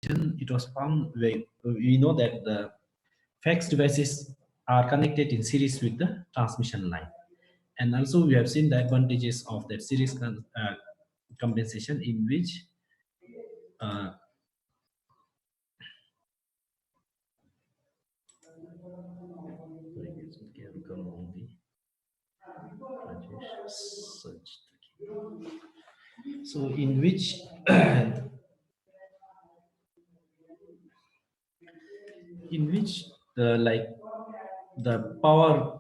it was found we know that the fax devices are connected in series with the transmission line. And also we have seen the advantages of that series compensation, in which so in which in which the power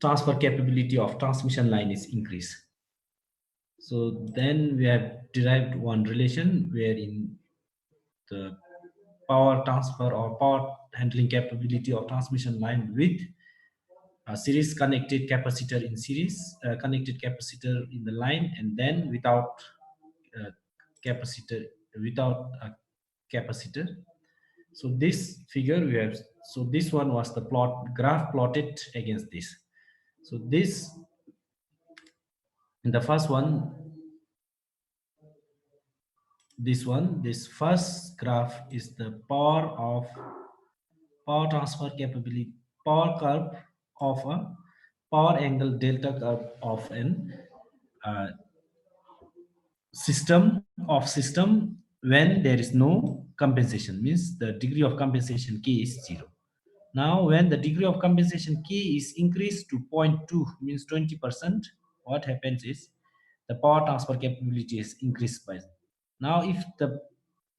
transfer capability of transmission line is increased. So then we have derived one relation wherein the power transfer or power handling capability of transmission line with a series connected capacitor in series, connected capacitor in the line, and then without capacitor, without a capacitor. So this figure we have, so this one was the graph plotted against this. So this, in the first one, this first graph is the power transfer capability, power curve of a power angle delta curve of an system when there is no compensation, means the degree of compensation k is 0. Now when the degree of compensation k is increased to 0.2, means 20%, what happens is the power transfer capability is increased by. Now if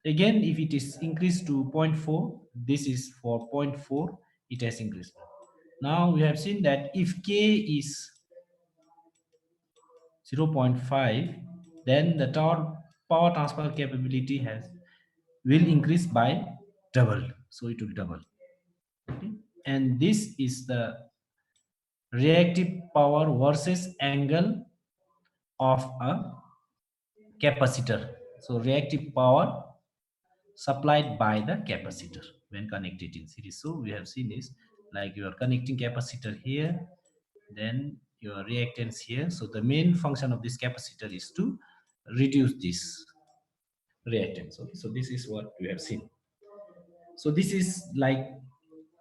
if it is increased to 0.4, this is for 0.4, it has increased. Now we have seen that if k is 0.5, then the power transfer capability will increase by double, so it will double. Okay? And this is the reactive power versus angle of a capacitor. So reactive power supplied by the capacitor when connected in series. So we have seen is like you are connecting capacitor here, then your reactance here. So the main function of this capacitor is to reduce this reactance. Okay, so this is what we have seen. So this is like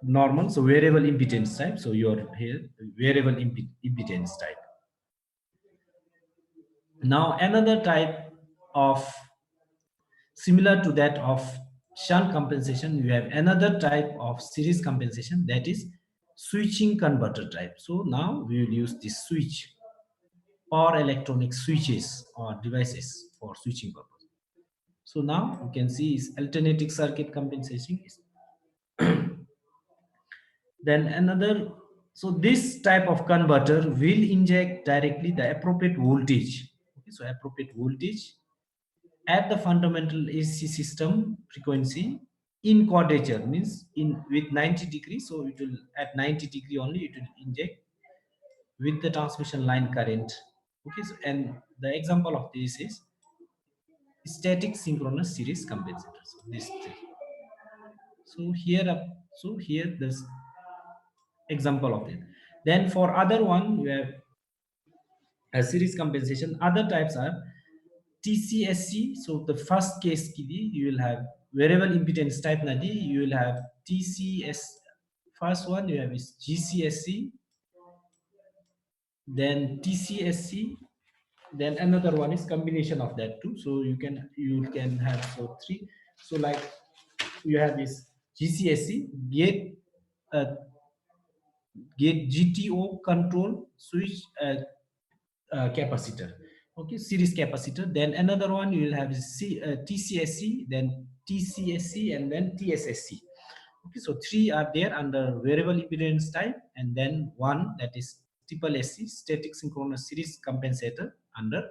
normal, so variable impedance type. So your here variable impedance type. Now another type of, similar to that of shunt compensation, we have another type of series compensation, that is switching converter type. So now we will use this switch, power electronic switches or devices for switching purpose. So now you can see is alternating circuit compensation is then another. So this type of converter will inject directly the appropriate voltage. Okay, so appropriate voltage at the fundamental AC system frequency in quadrature, means in with 90 degrees. So it will at 90 degree only it will inject with the transmission line current. Okay, so and the example of this is static synchronous series compensator. So this thing. So here this example of it. Then for other one you have a series compensation. Other types are TCSC. So the first case kidi you will have variable impedance type nadi, you will have TCS. First one you have is GCSC, then TCSC, then another one is combination of that two. So you can have so three. So like you have this GCSC, uh, gate GTO control switch capacitor. Okay, series capacitor. Then another one you will have TCSC, then TCSC, and then TSSC. Okay, so three are there under variable impedance type, and then one that is triple SC, static synchronous series compensator, under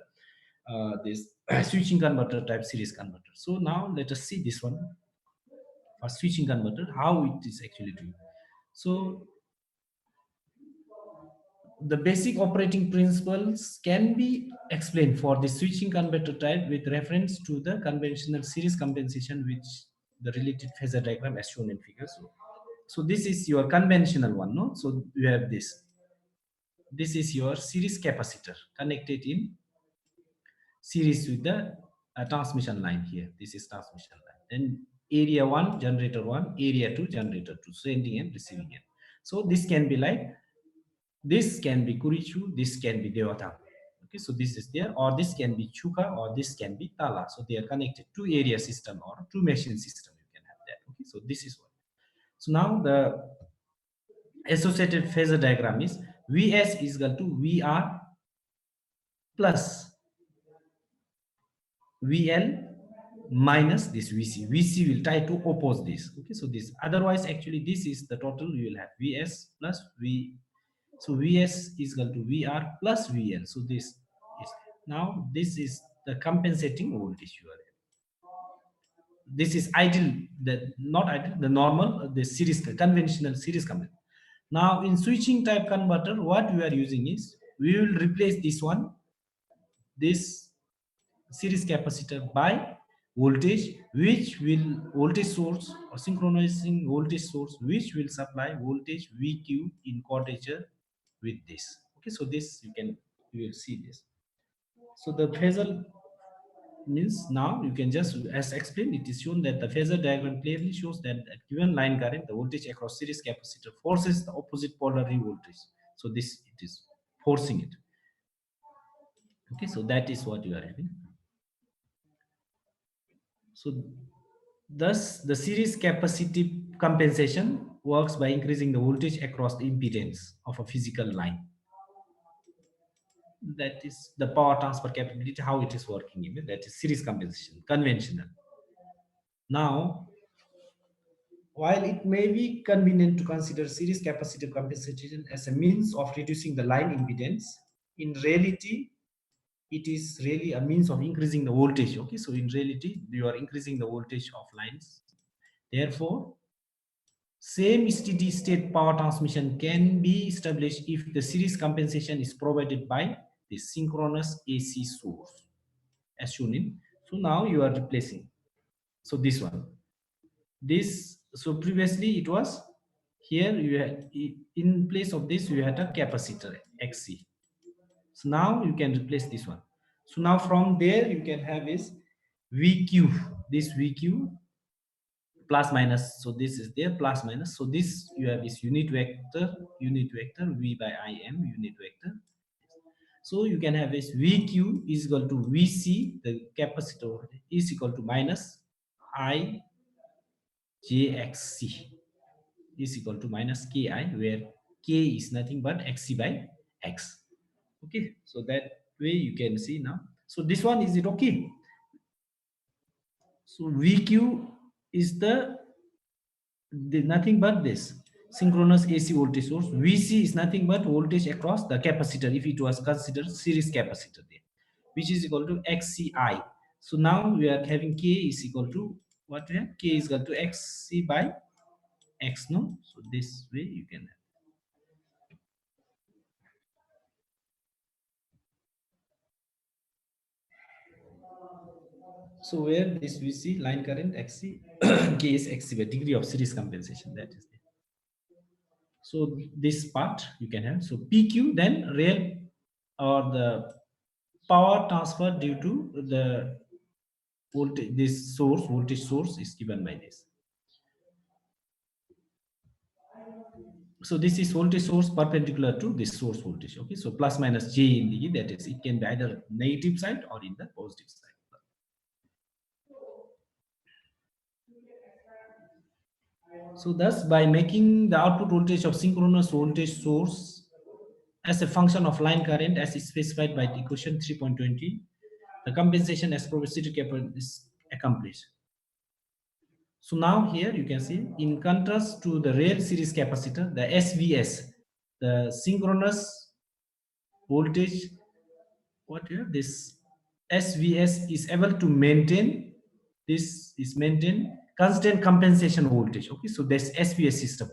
this switching converter type series converter. So now let us see this one for switching converter, how it is actually doing. So the basic operating principles can be explained for the switching converter type with reference to the conventional series compensation, which the related phasor diagram as shown in figure. So this is your conventional one, no? So you have this. This is your series capacitor connected in series with the transmission line here. This is transmission line. Then area 1 generator 1, area 2 generator 2, sending and receiving it. So this can be like, this can be Kurichu, this can be Devata. Okay, so this is there, or this can be Chuka, or this can be Tala. So they are connected to area system or to machine system. You can have that. Okay, so this is what. So now the associated phasor diagram is Vs is equal to Vr plus VL minus this VC. VC will try to oppose this. Okay, so this, otherwise actually this is the total. You will have Vs plus V. So Vs is equal to Vr plus VL. So this is, now this is the compensating voltage you are having. This is ideal, the not ideal, the normal, the series conventional series converter. Now in switching type converter, what we are using is, we will replace this one, this series capacitor by voltage, which will voltage source or synchronizing voltage source, which will supply voltage VQ in quadrature with this. Okay, so this you will see this. So the phasor means, now you can just, as explained, it is shown that the phasor diagram clearly shows that at given line current, the voltage across series capacitor forces the opposite polarity voltage. So this, it is forcing it. Okay, so that is what you are having. So thus the series capacitive compensation works by increasing the voltage across the impedance of a physical line. That is the power transfer capability, how it is working. That is series compensation, conventional. Now, while it may be convenient to consider series capacitive compensation as a means of reducing the line impedance, in reality, it is really a means of increasing the voltage. Okay, so in reality, you are increasing the voltage of lines. Therefore, same steady state power transmission can be established if the series compensation is provided by the synchronous AC source, as shown in. So now you are replacing. So this one, this, so previously it was here, you had, in place of this you had a capacitor XC. So now you can replace this one. So now from there you can have is VQ, this VQ plus minus. So this is there plus minus. So this you have is unit vector V by Im unit vector. So you can have is VQ is equal to VC, the capacitor is equal to minus I JXC is equal to minus Ki, where K is nothing but XC by X. Okay, so that way you can see now. So this one, is it okay? So VQ is the nothing but this synchronous AC voltage source. VC is nothing but voltage across the capacitor, if it was considered series capacitor there, which is equal to XCI. So now we are having K is equal to what we have? K is equal to XC by X, no? So this way you can have. So where this VC line current XC, K is XC by degree of series compensation, that is there. So this part you can have. So PQ, then real or the power transfer due to the voltage, this source, voltage source is given by this. So this is voltage source perpendicular to this source voltage. Okay, so plus minus J in the, that is, it can be either negative side or in the positive side. So thus, by making the output voltage of synchronous voltage source as a function of line current as is specified by the equation 3.20, the compensation as progressive capacitor is accomplished. So now here you can see, in contrast to the real series capacitor, the SVS, the synchronous voltage, what here, this SVS is able to maintain, this is maintain constant compensation voltage. Okay, so this SVS system.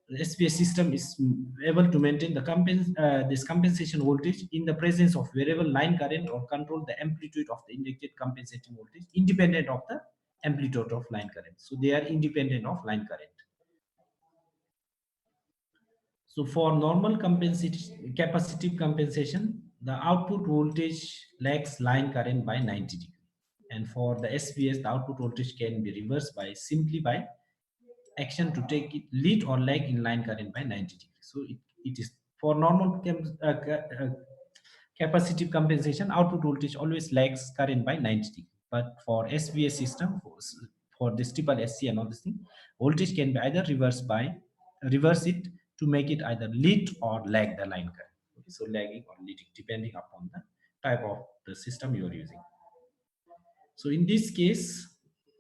The SVS system is able to maintain the this compensation voltage in the presence of variable line current, or control the amplitude of the injected compensating voltage independent of the amplitude of line current. So they are independent of line current. So for normal capacitive compensation, the output voltage lags line current by 90 degrees. And for the SVS, the output voltage can be reversed by simply by action to take it lead or lag in line current by 90 degrees. So it is for normal capacitive compensation, output voltage always lags current by 90 degrees. But for SVS system, for this triple SC and all this thing, voltage can be either reverse it to make it either lead or lag the line current. Okay, so lagging or leading depending upon the type of the system you are using. So in this case,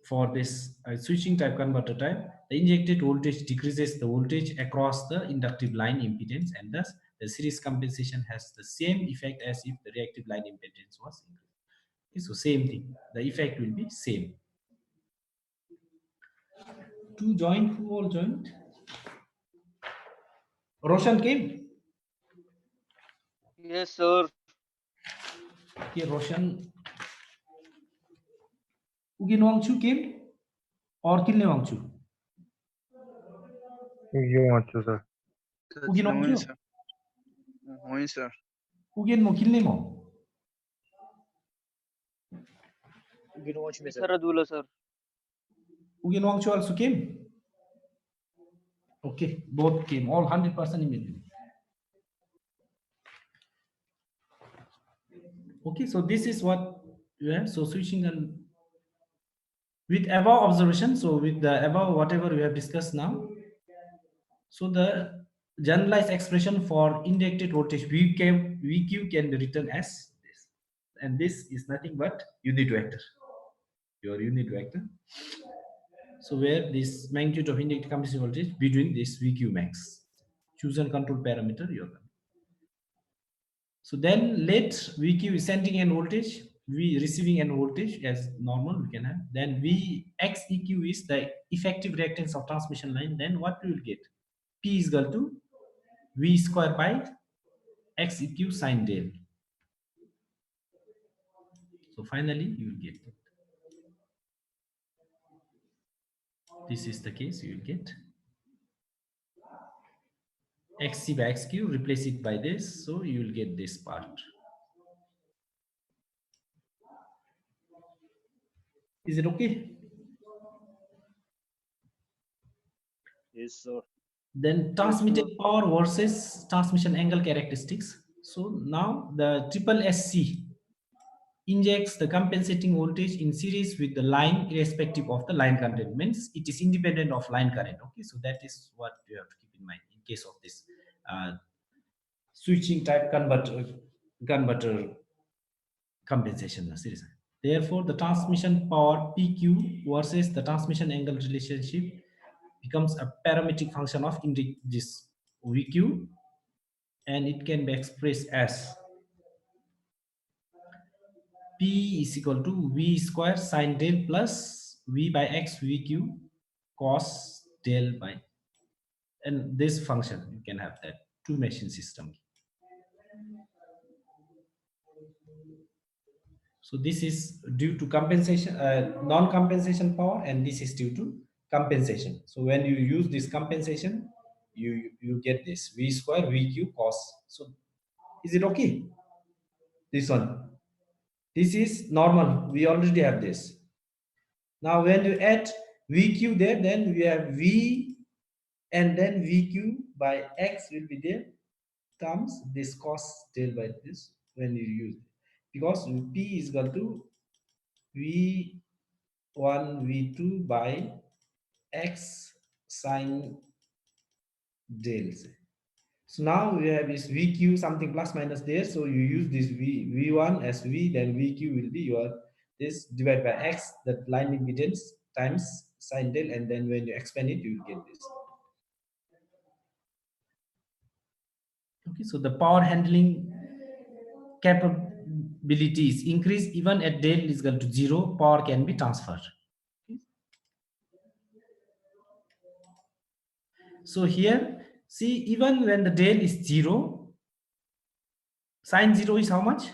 for this switching type converter type, the injected voltage decreases the voltage across the inductive line impedance, and thus the series compensation has the same effect as if the reactive line impedance was increased. Okay, so same thing, the effect will be same. Two joined, who all joined? Roshan came? Yes, sir. Okay, Roshan. Ugin Wangchu came? Or Kilne Wangchu? You want to, sir? Ugin Wangchu? sir. Ugin mo Kilne mo? Sir Adula, sir. Ugin Wangchu also came? Okay, both came, all 100% immediately. Okay, so this is what you have. So switching and with above observation, so with the above whatever we have discussed now, so the generalized expression for injected voltage VQ can be written as this, and this is nothing but unit vector, your unit vector. So where this magnitude of injected compensation voltage between this VQ max, choose and control parameter your. So then let VQ is sending end voltage, V receiving end voltage as normal we can have. Then V X EQ is the effective reactance of transmission line. Then what we will get? P is equal to V square by X EQ sine del. So finally you will get it. This is the case you will get. XC by XQ, replace it by this, so you will get this part. Is it okay? Yes, sir. Then transmitted power versus transmission angle characteristics. So now the triple SC injects the compensating voltage in series with the line irrespective of the line current, means it is independent of line current. Okay, so that is what you have to keep in mind in case of this switching type converter compensation series. Therefore, the transmission power PQ versus the transmission angle relationship becomes a parametric function of this VQ, and it can be expressed as P is equal to V square sine del plus V by X VQ cos del by, and this function you can have that two machine system. So this is due to compensation, non-compensation power, and this is due to compensation. So when you use this compensation, you get this V square VQ cos. So is it okay? This one. This is normal. We already have this. Now when you add VQ there, then we have V and then VQ by X will be there. Comes this cos del by this when you use it. Because P is equal to V1 V2 by X sine del. So now we have this VQ something plus minus there. So you use this V1 as V, then VQ will be your this divided by X, that line impedance times sine del, and then when you expand it, you will get this. Okay, so the power handling capability is increased even at del is equal to 0, power can be transferred. So here, see, even when the del is 0, sine 0 is how much?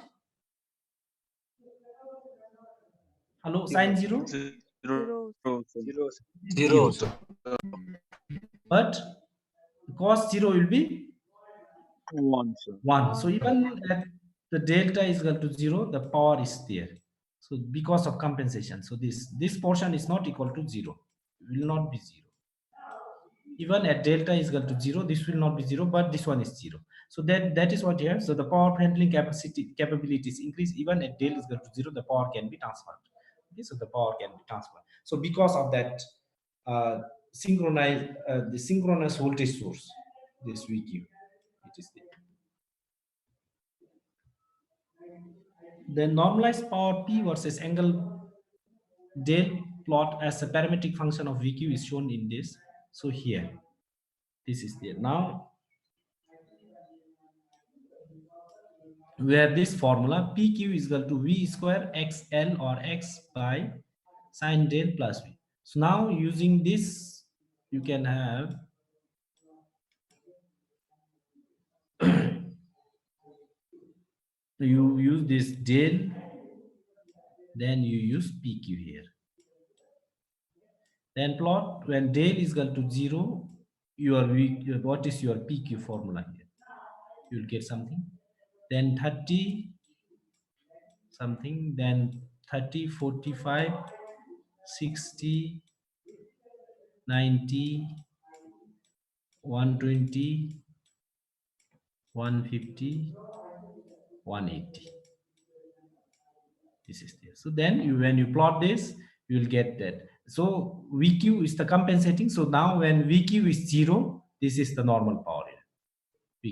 Hello, sine 0? 0. But cos 0 will be 1, sir. 1. So even at the delta is equal to 0, the power is there. So because of compensation, so this portion is not equal to 0, will not be 0. Even at delta is equal to 0, this will not be 0, but this one is 0. So that is what here. So the power handling capabilities increase. Even at del is equal to 0, the power can be transferred. Okay, so the power can be transferred. So because of that the synchronous voltage source, this VQ, it is there. The normalized power P versus angle del plot as a parametric function of VQ is shown in this. So here, this is there. Now, where this formula PQ is equal to V square XL or X by sine del plus V. So now using this, you can have you use this del, then you use PQ here. Then plot when del is equal to 0, what is your PQ formula here? You will get something. Then 30 something, then 30, 45, 60, 90, 120, 150, 180. This is there. So then when you plot this, you will get that. So VQ is the compensating. So now when VQ is 0, this is the normal power here.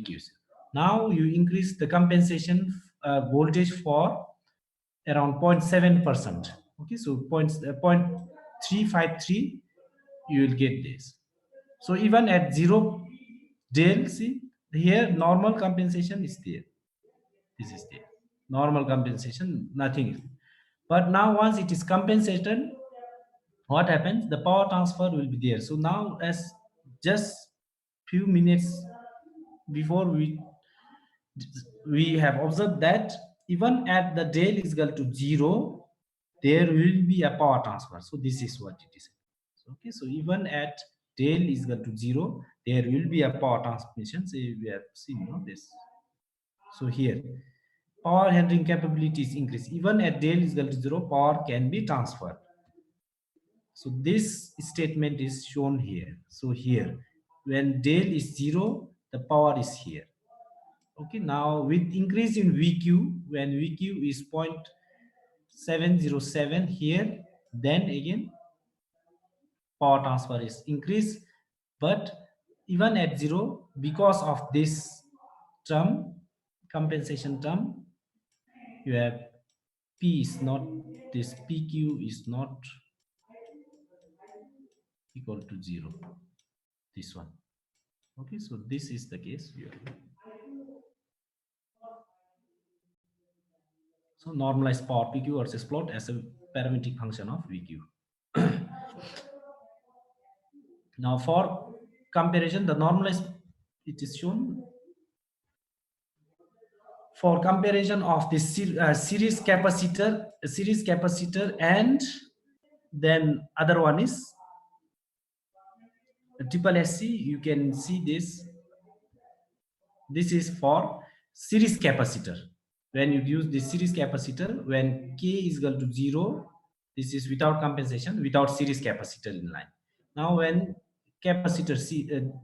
VQ is 0. Now you increase the compensation voltage for around 0.7%. Okay, so 0.353, you will get this. So even at 0 del, see here normal compensation is there. This is there. Normal compensation, nothing is. But now once it is compensated, what happens? The power transfer will be there. So now as just few minutes before we have observed that even at the del is equal to 0, there will be a power transfer. So this is what it is. Okay, so even at del is equal to 0, there will be a power transmission. So we have seen this. So here, power handling capabilities increase. Even at del is equal to 0, power can be transferred. So this statement is shown here. So here, when del is 0, the power is here. Okay, now with increase in VQ, when VQ is 0.707 here, then again power transfer is increased. But even at 0, because of this term, compensation term, you have P is not, this PQ is not equal to 0, this one. Okay, so this is the case here. So normalized power PQ versus plot as a parametric function of VQ. Now for comparison, the normalized, it is shown for comparison of the series capacitor, and then other one is triple SC. You can see this. This is for series capacitor. When you use this series capacitor, when K is equal to 0, this is without compensation, without series capacitor in line. Now when capacitor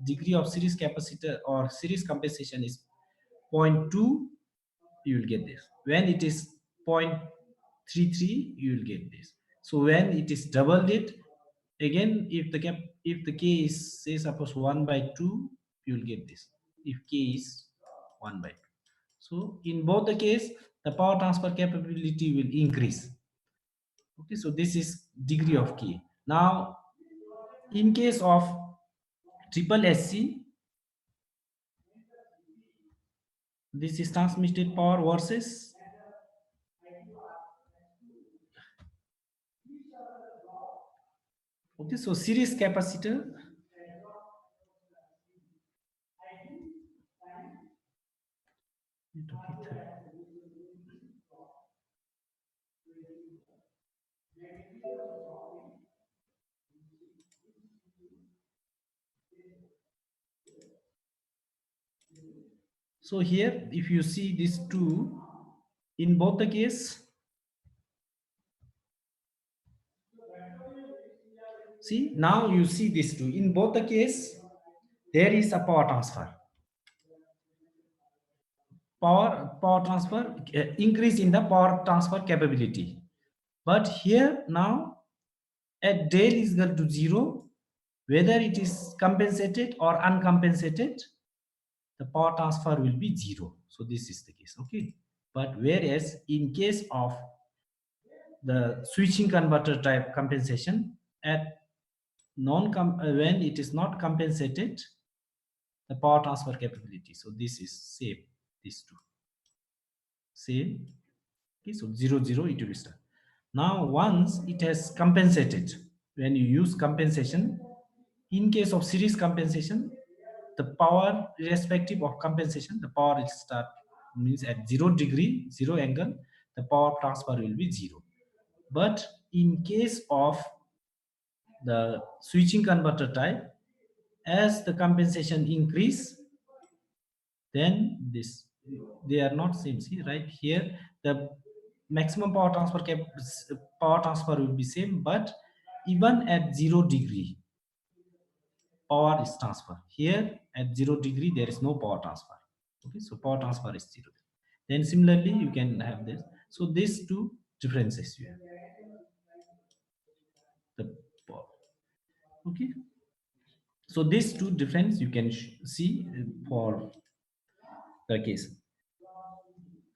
degree of series capacitor or series compensation is 0.2, you will get this. When it is 0.33, you will get this. So when it is doubled it, again, if the K is, say, suppose 1/2, you will get this. If K is 1/2. So in both the case, the power transfer capability will increase. Okay, so this is degree of K. Now, in case of triple SC, this is transmitted power versus okay, so series capacitor. So here, if you see these two, in both the case, See, now you see these two. In both the case, there is a power transfer. Power transfer, increase in the power transfer capability. But here now, at del is equal to 0, whether it is compensated or uncompensated, the power transfer will be 0. So this is the case, okay? But whereas in case of the switching converter type compensation, at when it is not compensated, the power transfer capability. So this is same, these two same. Okay, so 0 0 it will start. Now once it has compensated, when you use compensation, in case of series compensation, the power irrespective of compensation, the power will start, means at 0 degree 0 angle, the power transfer will be 0. But in case of the switching converter type, as the compensation increase, then this, they are not same. See right here, the maximum power transfer will be same, but even at 0 degree power is transfer. Here at 0 degree there is no power transfer. Okay, so power transfer is 0. Then similarly you can have this. So these two differences you have the power. Okay, so these two difference you can see for the case.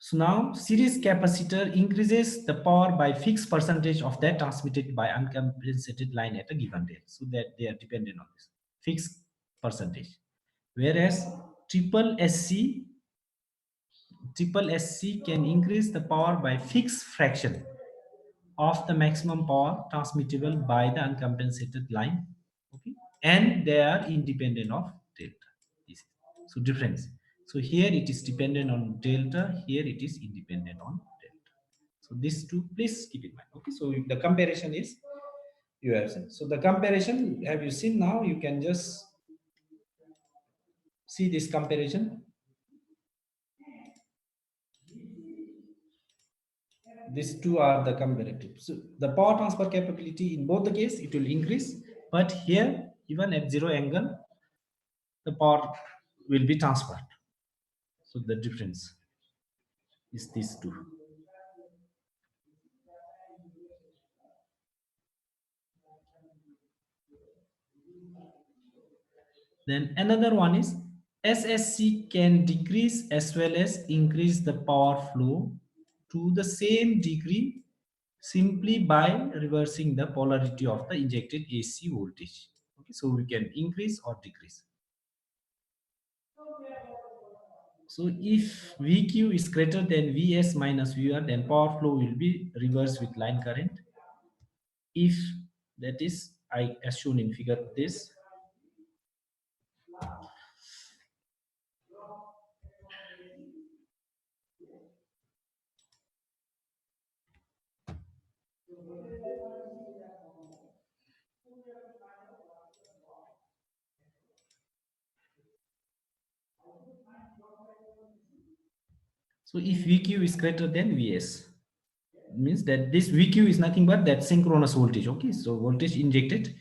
So now series capacitor increases the power by fixed percentage of that transmitted by uncompensated line at a given rate. So that they are dependent on this fixed percentage. Whereas triple SC can increase the power by fixed fraction of the maximum power transmittable by the uncompensated line. Okay, and they are independent of delta. So difference. So here it is dependent on delta, here it is independent on delta. So these two, please keep in mind. Okay, so the comparison is you have seen. So the comparison, have you seen now? You can just see this comparison. These two are the comparative. So the power transfer capability in both the case it will increase, but here even at 0 angle the power will be transferred. So the difference is these two. Then another one is SSC can decrease as well as increase the power flow to the same degree simply by reversing the polarity of the injected AC voltage. Okay, so we can increase or decrease. So if VQ is greater than Vs minus Vr, then power flow will be reversed with line current. If that is, as shown in figure this. So if VQ is greater than Vs, means that this VQ is nothing but that synchronous voltage. Okay, so voltage injected.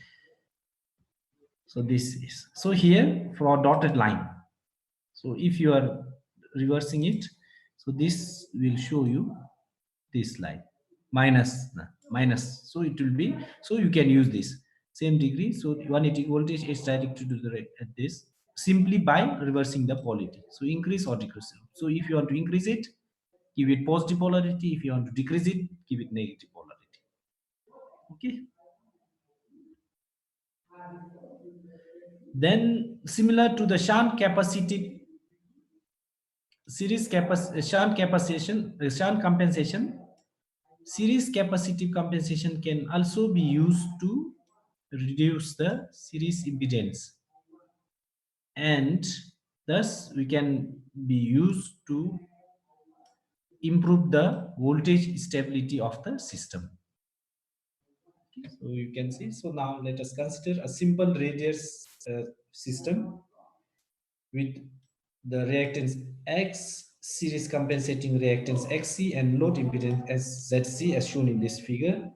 So this is, so here for dotted line. So if you are reversing it, so this will show you this line minus. So it will be, so you can use this same degree. So 180 voltage is directed to the right at this simply by reversing the polarity. So increase or decrease. So if you want to increase it, give it positive polarity. If you want to decrease it, give it negative polarity. Okay. Then similar to the shunt capacitive shunt compensation, series capacitive compensation can also be used to reduce the series impedance, and thus we can be used to improve the voltage stability of the system. Okay, so you can see. So now let us consider a simple radius system with the reactance X, series compensating reactance XC, and load impedance as ZC as shown in this figure.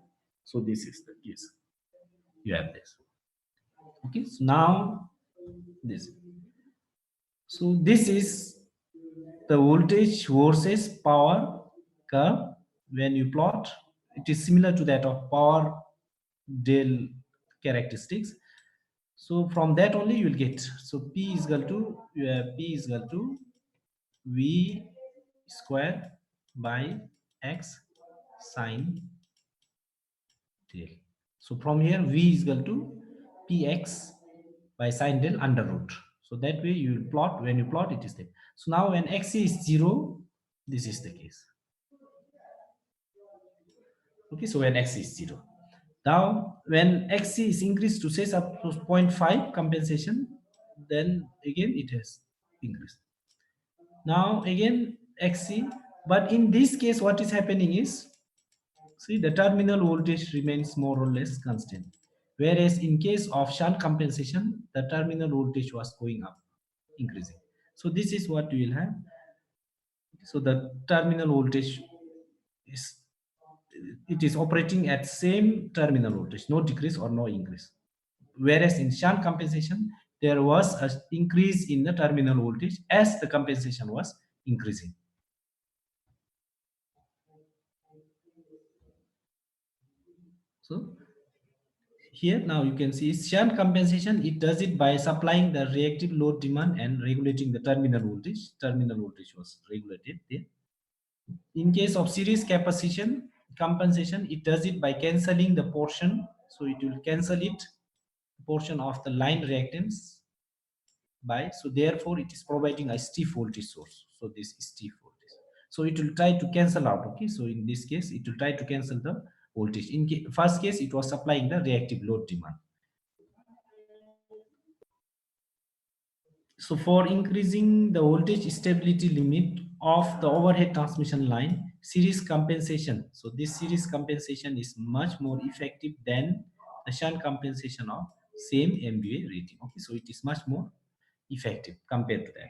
So this is the case. you have this. Okay, so now this. So this is the voltage versus power curve. When you plot, it is similar to that of power del characteristics. So from that only you will get, so P is equal to, you have P is equal to V square by X sine del. So from here V is equal to Px by sine del under root. So that way you will plot, when you plot it is there. So now when X is 0, this is the case. Okay, so when X is 0. Now when Xc is increased to say up to 0.5 compensation, then again it has increased. Now again Xc, but in this case what is happening is, see, the terminal voltage remains more or less constant. Whereas in case of shunt compensation, the terminal voltage was going up, increasing. So this is what we will have. So the terminal voltage is, it is operating at same terminal voltage, no decrease or no increase. Whereas in shunt compensation, there was an increase in the terminal voltage as the compensation was increasing. So here now you can see shunt compensation, it does it by supplying the reactive load demand and regulating the terminal voltage. Terminal voltage was regulated there. In case of series capacitation compensation, it does it by cancelling the portion. So it will cancel it, portion of the line reactance by, so therefore it is providing a stiff voltage source. So this is stiff voltage. So it will try to cancel out. Okay, so in this case it will try to cancel the voltage. In first case it was supplying the reactive load demand. So for increasing the voltage stability limit of the overhead transmission line, series compensation. So this series compensation is much more effective than the shunt compensation of same MVA rating. Okay, so it is much more effective compared to that.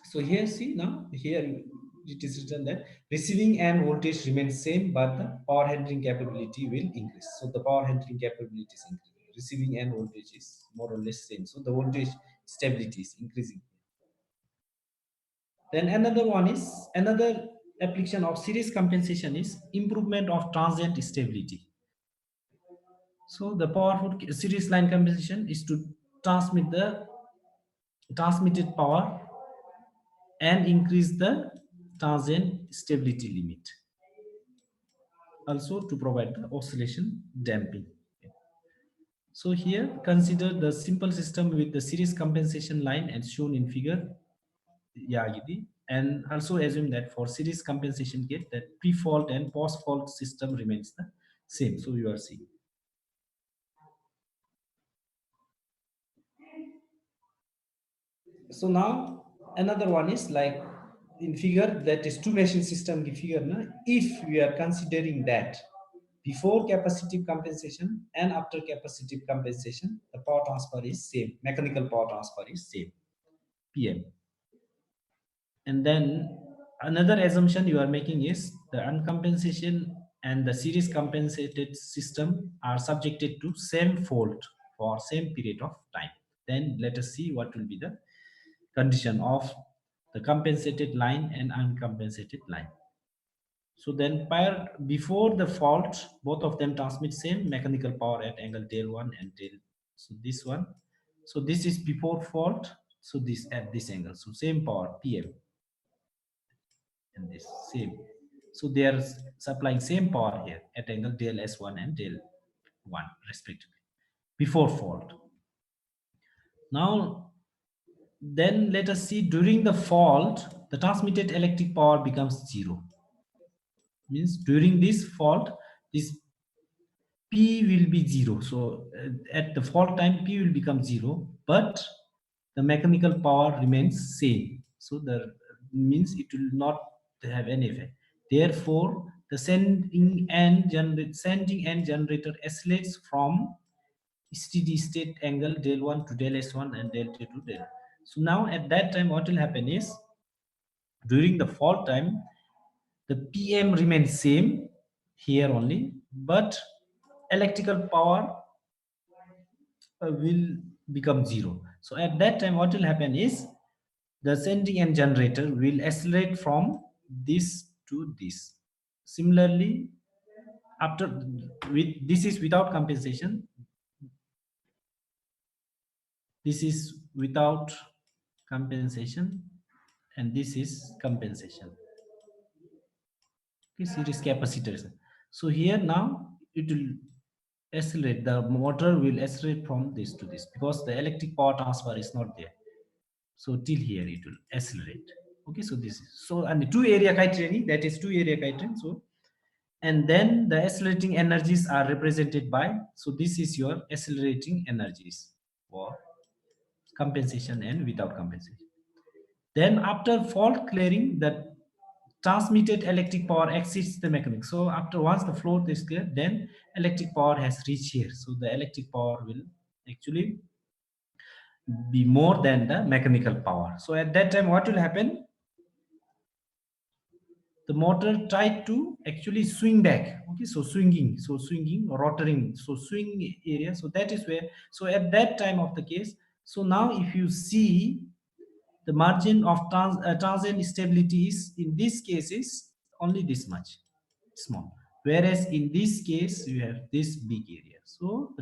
So here, see, now here it is written that receiving end voltage remains same, but the power handling capability will increase. So the power handling capability is increasing. Receiving end voltage is more or less same. So the voltage stability is increasing. Then another one is, another application of series compensation is improvement of transient stability. So the powerful series line compensation is to transmit the transmitted power and increase the transient stability limit, also to provide the oscillation damping. So here consider the simple system with the series compensation line as shown in figure, and also assume that for series compensation gate that pre-fault and post-fault system remains the same. So you are seeing. So now another one is like in figure, that is two machine system figure. Na? If we are considering that before capacitive compensation and after capacitive compensation, the power transfer is same, mechanical power transfer is same, PM. And then another assumption you are making is the uncompensation and the series compensated system are subjected to same fault for same period of time. Then let us see what will be the condition of the compensated line and uncompensated line. So then prior, before the fault, both of them transmit same mechanical power at angle del 1 and del. So this one. So this is before fault. So this at this angle. So same power PM and this same. So they are supplying same power here at angle del S1 and del 1 respectively before fault. Now then let us see during the fault the transmitted electric power becomes 0. Means during this fault this P will be 0. So at the fault time P will become 0, but the mechanical power remains same. So the means it will not have any effect. Therefore the sending end generator oscillates from steady state angle del 1 to del S1 and del 2 to del. So now at that time what will happen is during the fault time the PM remains same here only, but electrical power will become zero. So at that time, what will happen is the sending end generator will accelerate from this to this. Similarly, after with this is without compensation, this is without compensation, and this is compensation. Okay, series capacitors. So here now it will accelerate. The motor will accelerate from this to this because the electric power transfer is not there. So till here it will accelerate. Okay, so this is so, and the two area kite training, that is two area kite train. So and then the accelerating energies are represented by, so this is your accelerating energies for compensation and without compensation. Then after fault clearing, the transmitted electric power exceeds the mechanical. So after once the float is clear, then electric power has reached here. So the electric power will actually be more than the mechanical power. So at that time, what will happen? The motor tried to actually swing back. Okay, so swinging, rotating, so swing area. So that is where. So at that time of the case, so now if you see the margin of transient stability is in this case is only this much small, whereas in this case you have this big area. So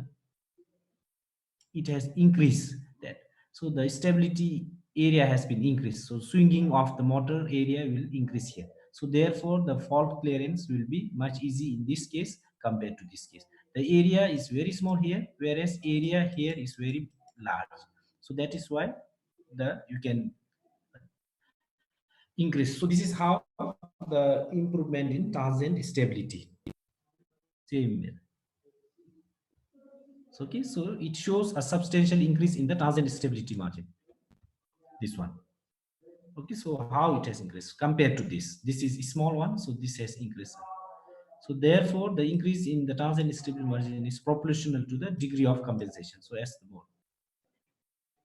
it has increased that, so the stability area has been increased, so swinging of the motor area will increase here. So therefore the fault clearance will be much easy in this case compared to this case. The area is very small here, whereas area here is very large. So that is why the you can increase. So this is how the improvement in transient stability. Same here. So, okay, so it shows a substantial increase in the transient stability margin. This one. Okay, so how it has increased compared to this. This is a small one, so this has increased. So therefore, the increase in the transient stability margin is proportional to the degree of compensation. So as the more.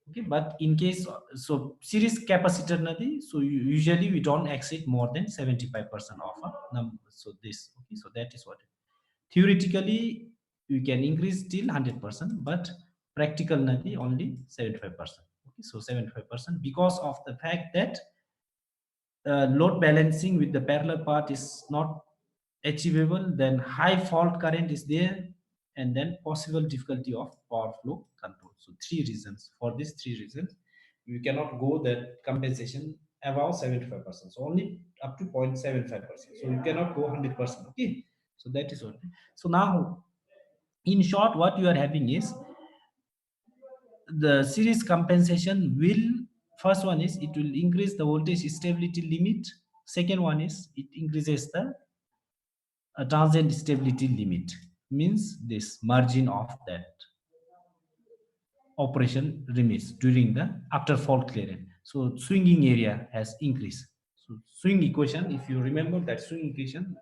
Okay, but in case so series capacitor nadi, so usually we don't exceed more than 75% of a number. So this, okay, so that is what theoretically you can increase till 100%, but practical nadi only 75%. Okay, so 75% because of the fact that load balancing with the parallel path is not achievable, then high fault current is there, and then possible difficulty of power flow control. So three reasons. For these three reasons, you cannot go that compensation above 75%. So only up to 0.75%. So you cannot go 100%. Okay. So that is what. So now, in short, what you are having is the series compensation will, first one is it will increase the voltage stability limit. Second one is it increases the transient stability limit, means this margin of that operation remains during the after fault clearance. So swinging area has increased. So swing equation, if you remember that swing equation,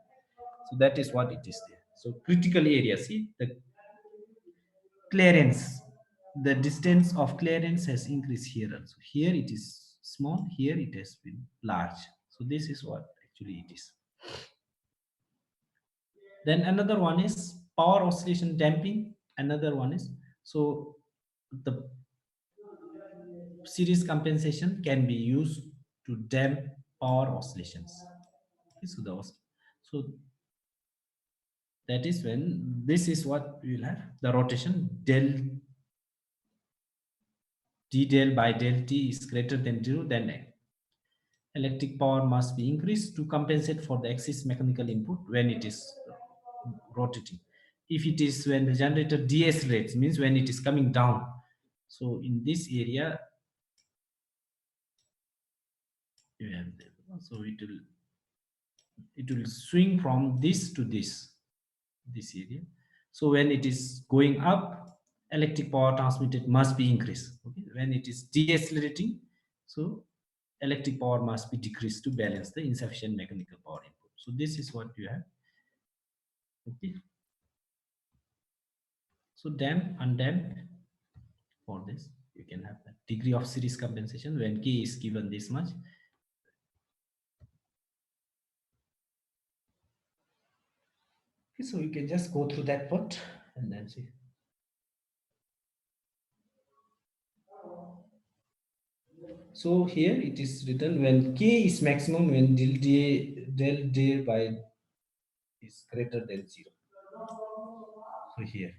so that is what it is there. So critical area, see the clearance, the distance of clearance has increased here also. Here it is small, here it has been large. So this is what actually it is. Then another one is power oscillation damping. Another one is, so the series compensation can be used to damp power oscillations. Okay, so so that is when this is what we will have the rotation del d del by del t is greater than 0, then electric power must be increased to compensate for the excess mechanical input when it is rotating. If it is when the generator decelerates, means when it is coming down. So in this area, you have so it will swing from this to this area. So when it is going up, electric power transmitted must be increased. Okay, when it is decelerating, so electric power must be decreased to balance the insufficient mechanical power input. So this is what you have. Okay, so damp, undamp. For this you can have the degree of series compensation when k is given this much. Okay, so you can just go through that part and then see. So here it is written when k is maximum when del d by is greater than 0. So here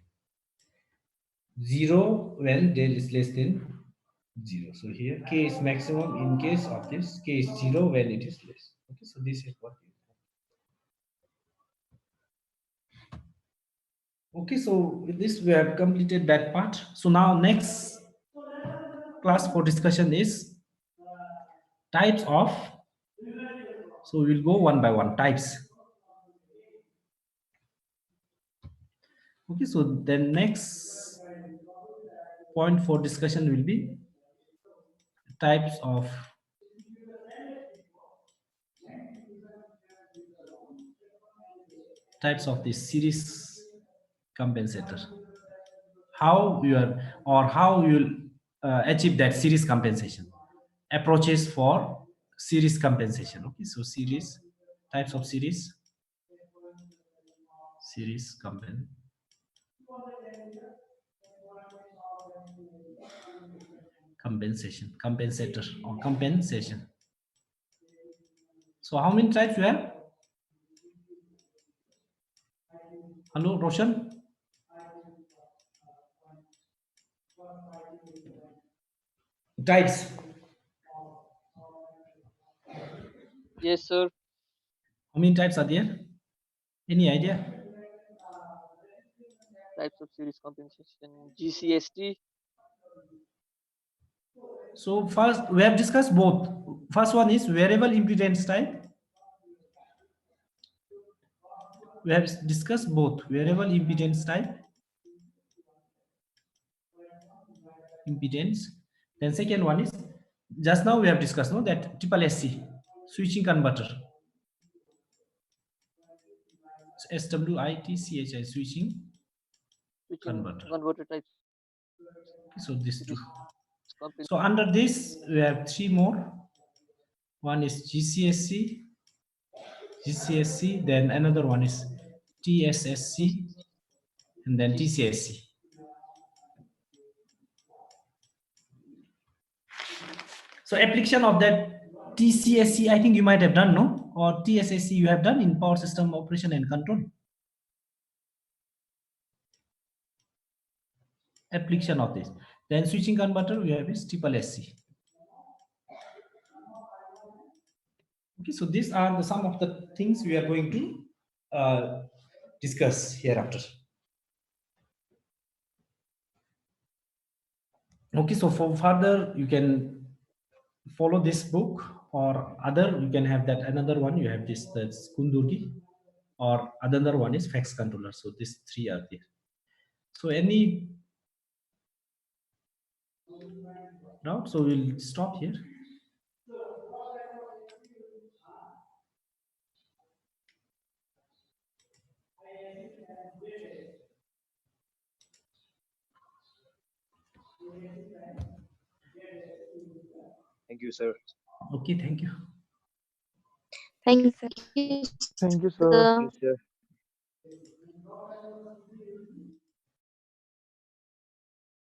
0 when del is less than 0. So here k is maximum in case of this, k is 0 when it is less. Okay, so this is what you okay, so with this we have completed that part. So now next class for discussion is types of, so we'll go one by one types. Okay, so the next point for discussion will be types of the series compensator. How you are or how you will achieve that series compensation. Approaches for series compensation. Okay, so series types of series compensator or compensation. So how many types you have? Hello, Roshan. Types. Yes, sir. How many types are there? Any idea? Types of series compensation. GCST. So first we have discussed both. First one is variable impedance type. We have discussed both variable impedance type, impedance. Then second one is just now we have discussed no that triple SC switching converter. SWITCHI switching converter. Converter types. So these two. Series compensation. So under this we have three more. One is GCSC, then another one is TSSC, and then TCSC. So application of that TCSC, I think you might have done, no? Or TSSC you have done in power system operation and control. Application of this. Then switching converter we have is triple SC. Okay, so these are the some of the things we are going to discuss hereafter. Okay, so for further you can follow this book or other you can have that another one you have this that's Kundurgi or another one is fax controller. So these three are there. So any doubt? So we'll stop here. Thank you, sir. Okay, thank you. Thank you, sir. Thank you, Thank sir. you, sir.